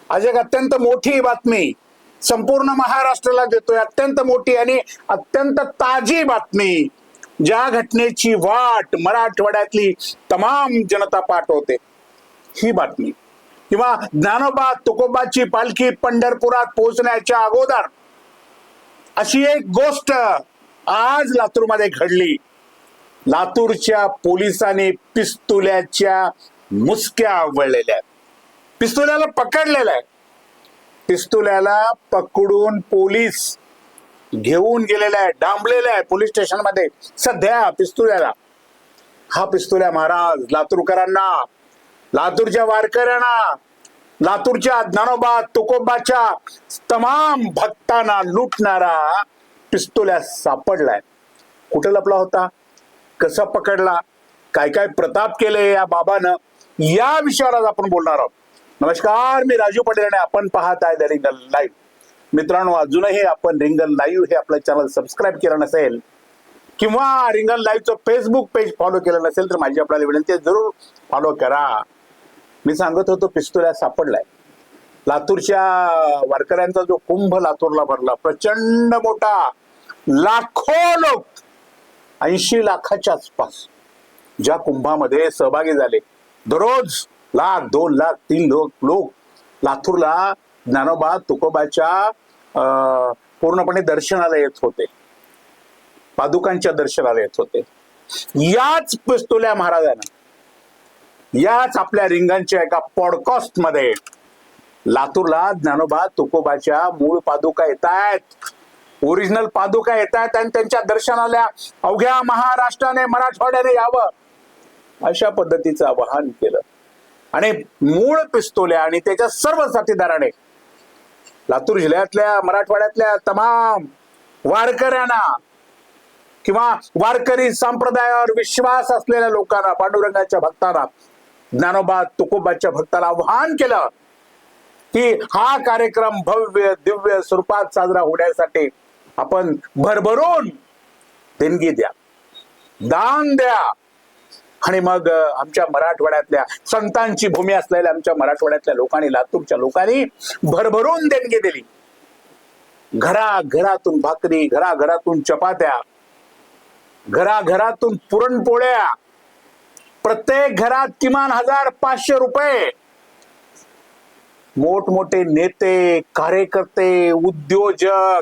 आज एक अत्यंत मोठी बातमी संपूर्ण महाराष्ट्राला देतोय, अत्यंत मोठी आणि अत्यंत ताजी बातमी. ज्या घटनेची वाट मराठवाड्यातली तमाम जनता पाहत होते, ही बातमी किंवा ज्ञानोबा तुकोबाची पालखी पंढरपुरात पोहोचण्याच्या अगोदर अशी एक गोष्ट आज लातूरमध्ये घडली. लातूरच्या पोलिसांनी पिस्तुल्याच्या मुसक्या आवळलेल्या, पिस्तुल्याला पकडलेलं आहे. पिस्तुल्याला पकडून पोलीस घेऊन गेलेला आहे, डांबलेला आहे पोलीस स्टेशन मध्ये सध्या पिस्तुल्याला. हा पिस्तुल्या महाराज लातूरकरांना, लातूरच्या वारकऱ्यांना, लातूरच्या ज्ञानोबा तुकोबाच्या तमाम भक्तांना लुटणारा पिस्तुल्या सापडलाय. कुठे लपला होता, कसा पकडला, काय काय प्रताप केले या बाबानं, या विषयावर आज आपण बोलणार आहोत. नमस्कार, मी राजू पटेल आणि आपण पाहत आहे द रिंगण लाईव्ह. मित्रांनो, अजूनही आपण रिंगण लाईव्ह हे आपलं चॅनल सबस्क्राईब केलं नसेल किंवा रिंगण लाईव्हचं फेसबुक पेज फॉलो केलं नसेल तर माझी आपल्याला विनंती आहे, जरूर फॉलो करा. मी सांगत होतो पिस्तुल्या सापडलाय. लातूरच्या वारकऱ्यांचा जो कुंभ लातूरला भरला, प्रचंड मोठा, लाखो लोक, 80 लाखाच्या आसपास ज्या कुंभामध्ये सहभागी झाले. दररोज 1,00,000, 2,00,000, 3 लोक लातूरला ज्ञानोबा तुकोबाच्या पूर्णपणे दर्शनाला येत होते, पादुकांच्या दर्शनाला येत होते. याच पिस्तुल्या महाराजांना, याच आपल्या रिंगणच्या एका पॉडकास्ट मध्ये लातूरला ज्ञानोबा तुकोबाच्या मूळ पादुका येत आहेत, ओरिजिनल पादुका येत आहेत आणि त्यांच्या दर्शनाला अवघ्या महाराष्ट्राने, मराठवाड्याने यावं अशा पद्धतीचं आवाहन केलं. आणि मूळ पिस्तुल्या आणि त्याच्या सर्व साथीदाराने लातूर जिल्ह्यातल्या, मराठवाड्यातल्या तमाम वारकऱ्यांना किंवा वारकरी संप्रदायावर विश्वास असलेल्या लोकांना, पांडुरंगाच्या भक्तांना, ज्ञानोबा तुकोबाच्या भक्ताला आवाहन केलं की हा कार्यक्रम भव्य दिव्य स्वरूपात साजरा होण्यासाठी आपण भरभरून देणगी द्या, दान द्या. आणि मग आमच्या मराठवाड्यातल्या संतांची भूमी असलेल्या आमच्या मराठवाड्यातल्या लोकांनी, लातूरच्या लोकांनी भरभरून देणगी दिली. घराघरातून भाकरी, घराघरातून चपात्या, घराघरातून पुरणपोळ्या, प्रत्येक घरात किमान 1,500 रुपये. मोठमोठे नेते, कार्यकर्ते, उद्योजक,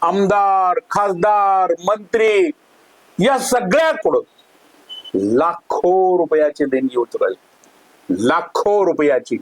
आमदार, खासदार, मंत्री या सगळ्याकडून लाखो रुपयाची देणगी उचलली, लाखो रुपयाची.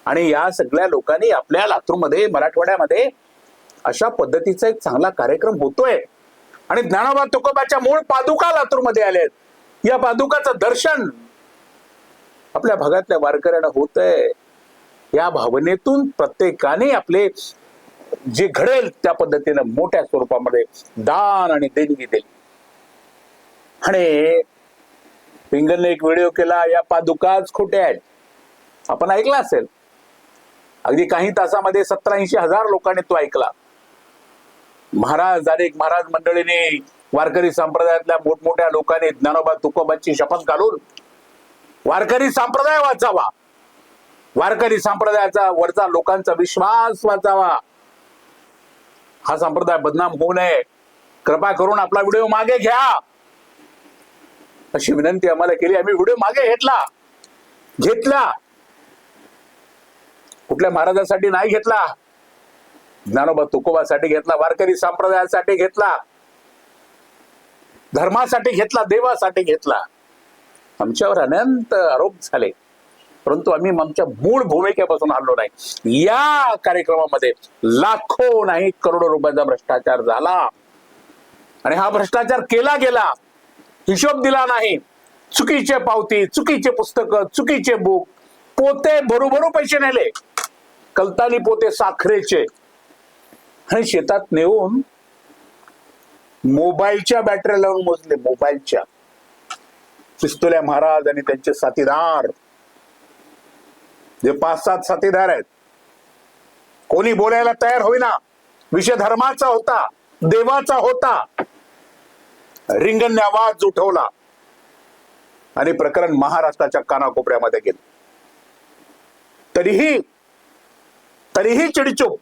आणि या सगळ्या लोकांनी आपल्या लातूरमध्ये, मराठवाड्यामध्ये अशा पद्धतीचा एक चांगला कार्यक्रम होतोय. आणि ज्ञानोबा तुकोबाच्या मूळ पादुका लातूरमध्ये आलेत. या पादुकाचं दर्शन आपल्या भागातल्या वारकऱ्यांना होतंय. या भावनेतून प्रत्येकाने आपले जे घडेल त्या पद्धतीनं मोठ्या स्वरूपामध्ये दान आणि देणगी दिली. आणि पिंगलने एक व्हिडिओ केला, या पादुकाच खोट्या आहेत. आपण ऐकला असेल, अगदी काही तासामध्ये 70-80 हजार लोकांनी तो ऐकला. महाराज, अनेक महाराज मंडळीने, वारकरी संप्रदायातल्या मोठमोठ्या लोकांनी ज्ञानोबा तुकोबाची शपथ घालून वारकरी संप्रदाय वाचावा, वारकरी संप्रदायाचा वरचा लोकांचा विश्वास वाचावा, हा संप्रदाय बदनाम होऊ नये, कृपा करून आपला व्हिडिओ मागे घ्या अशी विनंती आम्हाला केली. आम्ही व्हिडिओ मागे घेतला. कुठल्या महाराजासाठी नाही घेतला, ज्ञानोबा तुकोबासाठी घेतला, वारकरी संप्रदायासाठी घेतला, धर्मासाठी घेतला, देवासाठी घेतला. आमच्यावर अनंत आरोप झाले, परंतु आम्ही आमच्या मूळ भूमिकेपासून हललो नाही. या कार्यक्रमामध्ये लाखो नाही करोडो रुपयाचा भ्रष्टाचार झाला. आणि हा भ्रष्टाचार केला गेला, हिशोब दिला नाही. चुकीचे पावती, चुकीचे पुस्तकं, चुकीचे बुक, पोते भरू पैसे नेले, कलतानी पोते साखरेचे. आणि शेतात नेऊन मोबाईलच्या बॅटऱ्या लावून मोजले, मोबाईलच्या. पिस्तुल्या महाराज आणि त्यांचे साथीदार, जे 5-7 साथीदार आहेत, कोणी बोलायला तयार होईना. विषय धर्माचा होता, देवाचा होता. रिंगणने आवाज उठवला आणि प्रकरण महाराष्ट्राच्या कानाकोपऱ्यामध्ये गेलं. तरीही तरीही चिडचूप.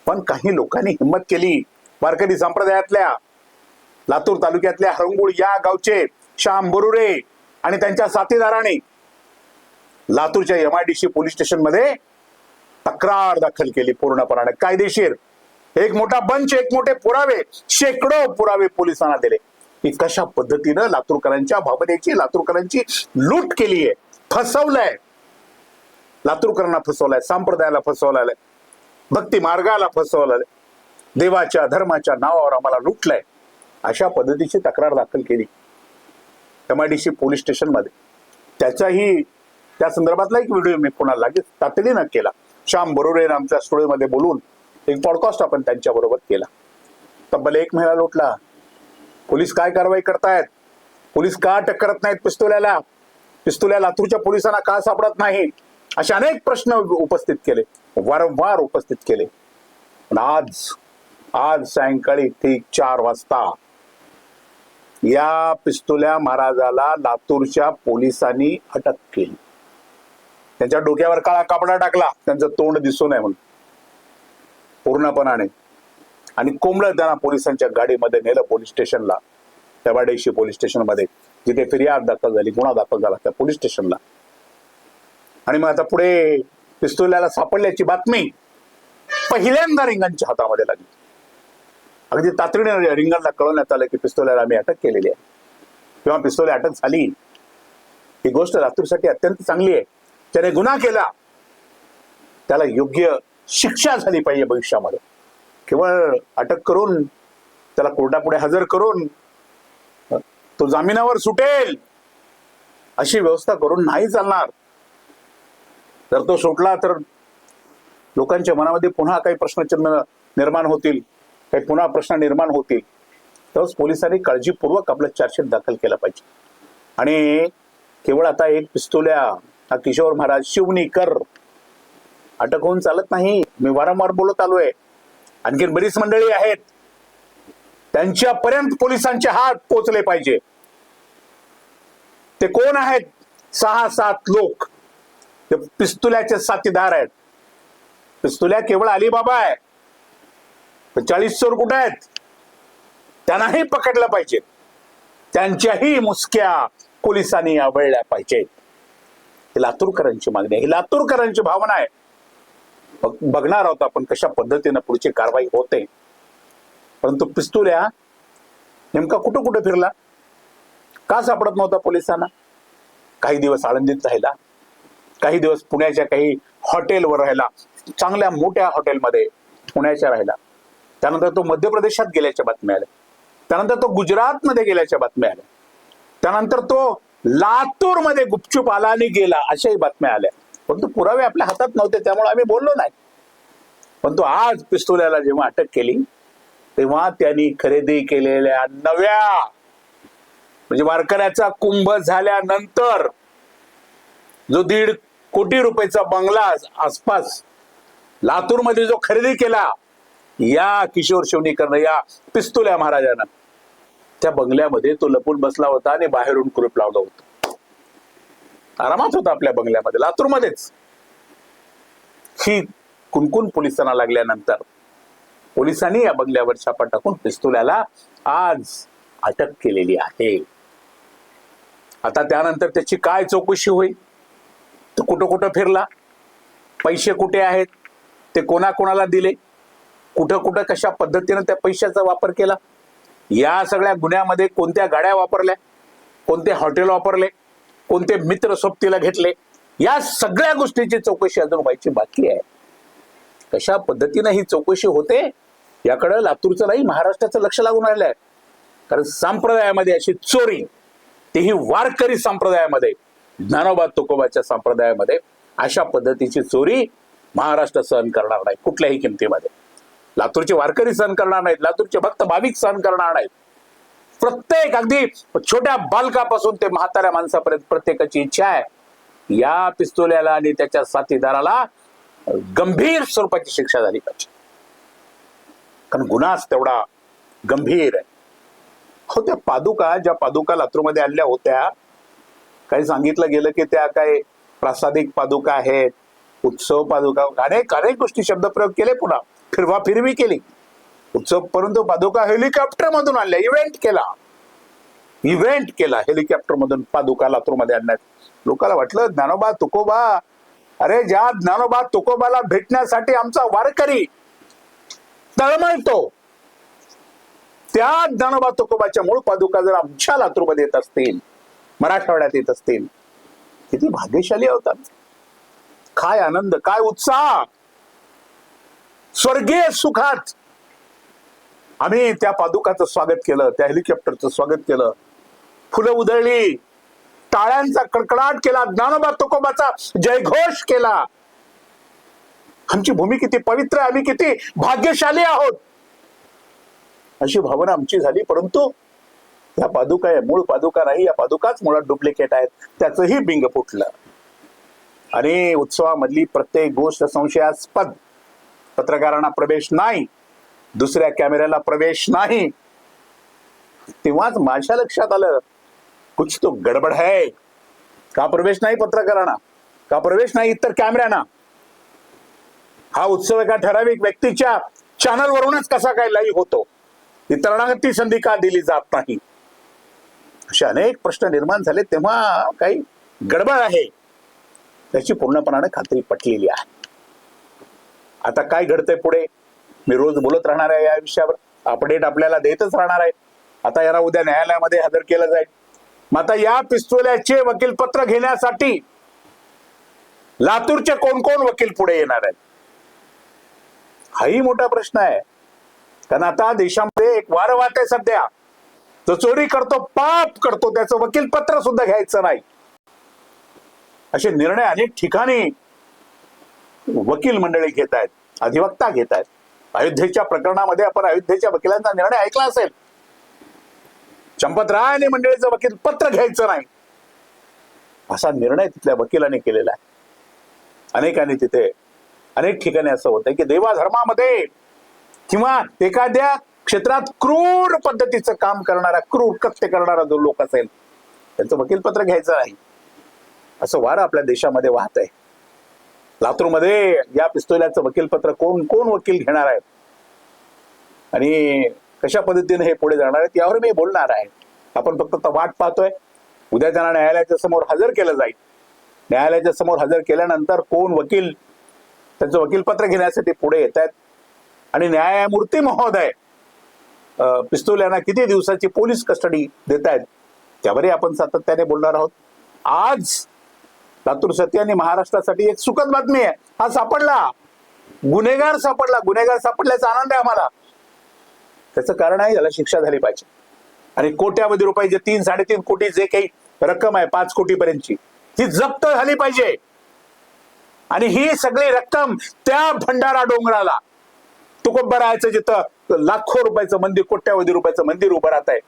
पण काही लोकांनी हिंमत केली. वारकरी संप्रदायातल्या लातूर तालुक्यातल्या हरंगुळ या गावचे श्याम बरुरे आणि त्यांच्या साथीदाराने लातूरच्या MIDC पोलीस स्टेशन मध्ये तक्रार दाखल केली. पूर्णपणे कायदेशीर एक मोठा बंच, एक मोठे पुरावे, शेकडो पुरावे पोलिसांना दिले की कशा पद्धतीनं लातूरकरांच्या भावनेची, लातूरकरांची लूट केली आहे, फसवलंय. लातूरकरांना फसवलंय, संप्रदायाला फसवलंय, भक्ती मार्गाला फसवलंय, देवाच्या धर्माच्या नावावर आम्हाला लुटलंय. अशा पद्धतीची तक्रार दाखल केली MIDC पोलीस स्टेशन मध्ये. त्या संदर्भातला एक व्हिडिओ मी पुन्हा लगेच तातडीनं केला. श्याम बरुरे आमच्या स्टुडिओमध्ये बोलून एक पॉडकास्ट आपण त्यांच्या बरोबर केला. तब्बल 1 महिना लुटला. पोलीस काय कारवाई करतायत? पोलीस का अटक करत नाहीत पिस्तुल्याला? पिस्तुल्या लातूरच्या पोलिसांना का सापडत नाही? असे अनेक प्रश्न उपस्थित केले, वारंवार उपस्थित केले. पण आज सायंकाळी ठीक 4 वाजता या पिस्तुल्या महाराजाला लातूरच्या पोलिसांनी अटक केली. त्यांच्या डोक्यावर काळा कापडा टाकला, त्यांचं तोंड दिसू नये म्हणून पूर्णपणाने, आणि कोंबलं त्यांना पोलिसांच्या गाडीमध्ये नेलं पोलीस स्टेशनला, MIDC पोलीस स्टेशन मध्ये, जिथे फिर्याद दाखल झाली, गुन्हा दाखल झाला त्या पोलीस स्टेशनला. आणि मग आता पुढे पिस्तुल्याला सापडल्याची बातमी पहिल्यांदा रिंगणच्या हातामध्ये लागली. अगदी तातडीने रिंगणला कळवण्यात आलं की पिस्तुल्याला आम्ही अटक केलेली आहे. किंवा पिस्तुल्या अटक झाली. ही गोष्ट लातूरसाठी अत्यंत चांगली आहे. त्याने गुन्हा केला, त्याला योग्य शिक्षा झाली पाहिजे भविष्यामध्ये. केवळ अटक करून त्याला कोर्टापुढे हजर करून तो जामिनावर सुटेल अशी व्यवस्था करून नाही चालणार. जर तो सुटला तर लोकांच्या मनामध्ये पुन्हा काही प्रश्नचिन्ह निर्माण होतील, काही पुन्हा प्रश्न निर्माण होतील. तरच पोलिसांनी काळजीपूर्वक आपला चार्जशीट दाखल केला पाहिजे. आणि केवळ आता एक पिस्तुल्या हा किशोर महाराज शिवनीकर अटक होऊन चालत नाही. मी वारंवार बोलत आलोय. आणखी बरीच मंडळी आहेत, त्यांच्यापर्यंत पोलिसांचे हात पोचले पाहिजे. ते कोण आहेत? 6-7 लोक ते पिस्तुल्याचे साथीदार आहेत. पिस्तुल्या केवळ अलिबाबा आहे, पण 40 चोर कुठे आहेत? त्यांनाही पकडलं पाहिजे. त्यांच्याही मुसक्या पोलिसांनी आवळल्या पाहिजेत. ही लातूरकरांची मागणी आहे, ही लातूरकरांची भावना आहे. बघणार आहोत आपण कशा पद्धतीनं पुढची कारवाई होते. परंतु पिस्तुल्या नेमका कुठं कुठं फिरला? का सापडत नव्हता पोलिसांना? काही दिवस आळंदीत राहिला, काही दिवस पुण्याच्या काही हॉटेलवर राहिला, चांगल्या मोठ्या हॉटेलमध्ये पुण्याच्या राहिला. त्यानंतर तो मध्य प्रदेशात गेल्याच्या बातम्या आल्या, त्यानंतर तो गुजरातमध्ये गेल्याच्या बातम्या आल्या, त्यानंतर तो लातूरमध्ये गुपचूप आला आणि गेला अशाही बातम्या आल्या. परंतु पुरावे आपल्या हातात नव्हते, त्यामुळे आम्ही बोललो नाही. परंतु आज पिस्तुल्याला जेव्हा अटक केली तेव्हा त्यांनी खरेदी केलेल्या नव्या, म्हणजे वारकऱ्याचा कुंभ झाल्यानंतर जो 1.5 कोटी रुपयाचा बंगला आसपास लातूरमध्ये जो खरेदी केला या किशोर शिवनीकरनं, या पिस्तुल्या महाराजांना, त्या बंगल्यामध्ये तो लपून बसला होता आणि बाहेरून कुलूप लावलं होतं. आरामात होता आपल्या बंगल्यामध्ये, लातूरमध्येच. ही कुणकुण पोलिसांना लागल्यानंतर पोलिसांनी या बंगल्यावर छापा टाकून पिस्तुल्याला आज अटक केलेली आहे. आता त्यानंतर त्याची काय चौकशी होईल? तो कुठं कुठं फिरला, पैसे कुठे आहेत, ते कोणाकोणाला दिले, कुठं कुठं कशा पद्धतीने त्या पैशाचा वापर केला, या सगळ्या गुन्ह्यामध्ये कोणत्या गाड्या वापरल्या, कोणते हॉटेल वापरले, कोणते मित्र सोबतीला घेतले, या सगळ्या गोष्टीची चौकशी अजून व्हायची बाकी आहे. कशा पद्धतीने ही चौकशी होते याकडे लातूरचं नाही महाराष्ट्राचं लक्ष लागून राहिलं आहे. कारण संप्रदायामध्ये अशी चोरी, तेही वारकरी संप्रदायामध्ये, ज्ञानोबा तुकोबाच्या संप्रदायामध्ये अशा पद्धतीची चोरी महाराष्ट्र सहन करणार नाही कुठल्याही किमतीमध्ये. लातूरचे वारकरी सहन करणार नाहीत, लातूरचे भक्त भाविक सहन करणार नाहीत. प्रत्येक अगदी छोट्या बालकापासून ते म्हाताऱ्या माणसापर्यंत प्रत्येकाची इच्छा आहे या पिस्तुल्याला आणि त्याच्या साथीदाराला गंभीर स्वरूपाची शिक्षा झाली पाहिजे. कारण गुन्हाच तेवढा गंभीर आहे. हो, त्या पादुका, ज्या पादुका लातूरमध्ये आणल्या होत्या, काही सांगितलं गेलं की त्या काय प्रासादिक पादुका आहेत, उत्सव पादुका अनेक अनेक गोष्टी शब्दप्रयोग केले, पुन्हा फिरवा फिरवी केली उत्सव, परंतु पादुका हेलिकॉप्टर मधून आणल्या, इव्हेंट केला हेलिकॉप्टर मधून पादुका लातूरमध्ये आणण्यात. लोकांना वाटलं ज्ञानोबा तुकोबा, अरे ज्या ज्ञानोबा तुकोबाला भेटण्यासाठी आमचा वारकरी तळमळतो, त्या ज्ञानोबा तुकोबाच्या मूळ पादुका जर आमच्या लातूरमध्ये येत असतील, मराठवाड्यात येत असतील, किती भाग्यशाली होतात. काय आनंद, काय उत्साह, स्वर्गीय सुखात आम्ही त्या पादुकाचं स्वागत केलं, त्या हेलिकॉप्टरचं स्वागत केलं, फुलं उधळली, टाळ्यांचा कडकडाट केला, ज्ञानोबा तुकोबाचा जयघोष केला. आमची भूमी किती पवित्र आहे, आम्ही किती भाग्यशाली आहोत, अशी भावना आमची झाली. परंतु या पादुका आहे, मूळ पादुका नाही, या पादुकाच मुळात डुप्लिकेट आहेत, त्याचंही बिंग फुटलं. आणि उत्सवामधली प्रत्येक गोष्ट संशयास्पद, पत्रकारांना प्रवेश नाही, दुसऱ्या कॅमेऱ्याला प्रवेश नाही. तेव्हाच माझ्या लक्षात आलं कुछ तो गडबड है. का प्रवेश नाही पत्रकारांना, का प्रवेश नाही इतर कॅमेऱ्यांना? हा उत्सव एका ठराविक व्यक्तीच्या चॅनल वरूनच कसा काय लाईव्ह होतो, इतरांना ती संधी का दिली जात नाही? असे अनेक प्रश्न निर्माण झाले. तेव्हा काही गडबड आहे त्याची पूर्णपणाने खात्री पटलेली आहे. आता काय घडतंय पुढे, मी रोज बोलत राहणार आहे या विषयावर, अपडेट आपल्याला देतच राहणार आहे. आता याला उद्या न्यायालयामध्ये हजर केलं जाईल. मग आता या पिस्तुल्याचे वकीलपत्र घेण्यासाठी लातूरचे कोण कोण वकील पुढे येणार आहेत, हाही मोठा प्रश्न आहे. कारण आता देशामध्ये एक वारंवार आहे सध्या, जो चोरी करतो, पाप करतो, त्याचं वकीलपत्र सुद्धा घ्यायचं नाही, असे निर्णय अनेक ठिकाणी वकील मंडळी घेत आहेत, अधिवक्ता घेत आहेत. अयोध्येच्या प्रकरणामध्ये आपण अयोध्येच्या वकिलांचा निर्णय ऐकला असेल. चंपतराय मंडळीचं वकील पत्र घ्यायचं नाही, असा निर्णय तिथल्या वकिलांनी केलेला आहे. अनेकांनी तिथे अनेक ठिकाणी असं होतंय की देवाधर्मामध्ये किंवा एखाद्या क्षेत्रात क्रूर पद्धतीचं काम करणारा, क्रूर कृत्य करणारा जो लोक असेल त्यांचं वकीलपत्र घ्यायचं नाही, असं वारं आपल्या देशामध्ये वाहत आहे. लातूरमध्ये या पिस्तुल्याचं वकीलपत्र कोण कोण वकील घेणार आहेत आणि कशा पद्धतीने हे पुढे जाणार आहेत यावर मी बोलणार आहे. आपण फक्त वाट पाहतोय. उद्या त्यांना न्यायालयाच्या समोर हजर केलं जाईल. न्यायालयाच्या समोर हजर केल्यानंतर कोण वकील त्यांचं वकीलपत्र घेण्यासाठी पुढे येत आहेत आणि न्यायमूर्ती महोदय पिस्तुल्यांना किती दिवसाची पोलीस कस्टडी देत आहेत त्यावरही आपण सातत्याने बोलणार आहोत. आज लातूर सत्य आणि महाराष्ट्रासाठी एक सुखद बातमी आहे. हा सापडला, गुन्हेगार सापडला. गुन्हेगार सापडल्याचा आनंद आहे आम्हाला. त्याचं कारण आहे, याला शिक्षा झाली पाहिजे. आणि कोट्यावधी रुपये जे 3-3.5 कोटी जे काही रक्कम आहे 5 कोटीपर्यंतची, ती जप्त झाली पाहिजे. आणि ही सगळी रक्कम त्या भंडारा डोंगराला, तुकोबरायचं जिथं लाखो रुपयाचं मंदिर, कोट्यावधी रुपयाचं मंदिर उभं राहत आहे,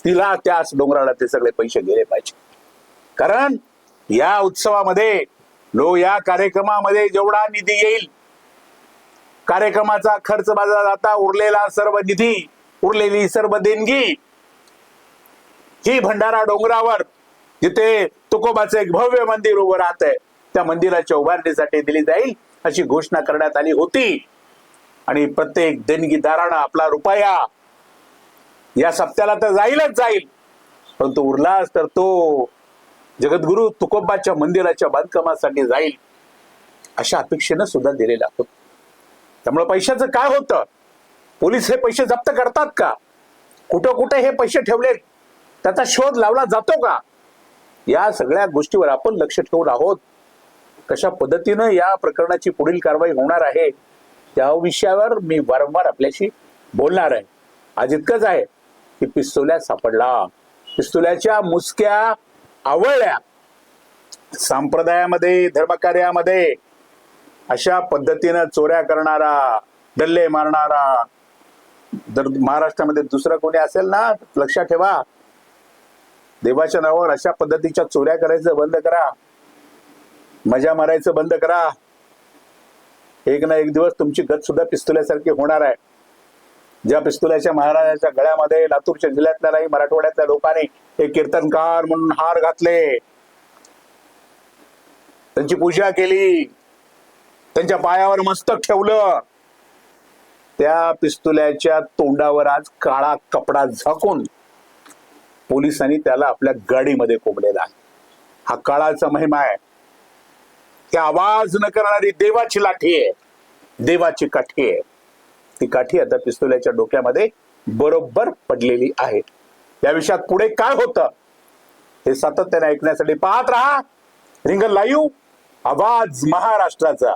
तिला त्याच डोंगराला ते सगळे पैसे गेले पाहिजे. कारण या उत्सवामध्ये या कार्यक्रमामध्ये जेवढा निधी येईल, कार्यक्रमाचा खर्च बाजूला जाता उरलेला सर्व निधी, उरलेली सर्व देणगी ही भंडारा डोंगरावर जिथे तुकोबाचं एक भव्य मंदिर उभं राहत आहे त्या मंदिराच्या उभारणीसाठी दिली जाईल अशी घोषणा करण्यात आली होती. आणि प्रत्येक देणगीदारानं आपला रुपया या सप्त्याला तर जाईलच जाईल, परंतु उरलाच तर तो जगद्गुरु तुकोबाच्या मंदिराच्या बांधकामासाठी जाईल अशा अपेक्षेनं सुद्धा दिलेला होता. त्यामुळे पैशाचं काय होतं, पोलीस हे पैसे जप्त करतात का, कुठं कुठे हे पैसे ठेवले त्याचा शोध लावला जातो का, या सगळ्या गोष्टीवर आपण लक्ष ठेवून आहोत. कशा पद्धतीनं या प्रकरणाची पुढील कारवाई होणार आहे त्या विषयावर मी वारंवार आपल्याशी बोलणार आहे. आज इतकंच आहे की पिस्तुल्या सापडला, पिस्तुल्याच्या मुसक्या आवळल्या. संप्रदायामध्ये, धर्मकार्यामध्ये अशा पद्धतीनं चोऱ्या करणारा, डल्ले मारणारा जर महाराष्ट्रामध्ये दुसरं कोणी असेल ना, लक्षात ठेवा, देवाच्या नावावर अशा पद्धतीच्या चोऱ्या करायचं बंद करा, मजा मारायचं बंद करा. एक ना एक दिवस तुमची गत सुद्धा पिस्तुल्यासारखी होणार आहे. ज्या पिस्तुल्याच्या महाराजाच्या गळ्यामध्ये लातूरच्या जिल्ह्यातल्या नाही मराठवाड्यातल्या लोकांनी एक कीर्तनकार म्हणून हार घातले, त्यांची पूजा केली, त्यांच्या पायावर मस्तक ठेवलं. त्या पिस्तुल्याच्या तोंडावर आज काळा कपडा झाकून पोलिसांनी त्याला आपल्या गाडीमध्ये कोंबलेला. हा काळाचा महिमा आहे. ती आवाज न करणारी देवाची लाठी आहे, देवाची काठी आहे. ती काठी आता पिस्तुल्याच्या डोक्यामध्ये बरोबर पडलेली आहे. या विषयात पुढे काय होतं हे सातत्याने ऐकण्यासाठी पाहत राहा रिंगण लाईव्ह, आवाज महाराष्ट्राचा.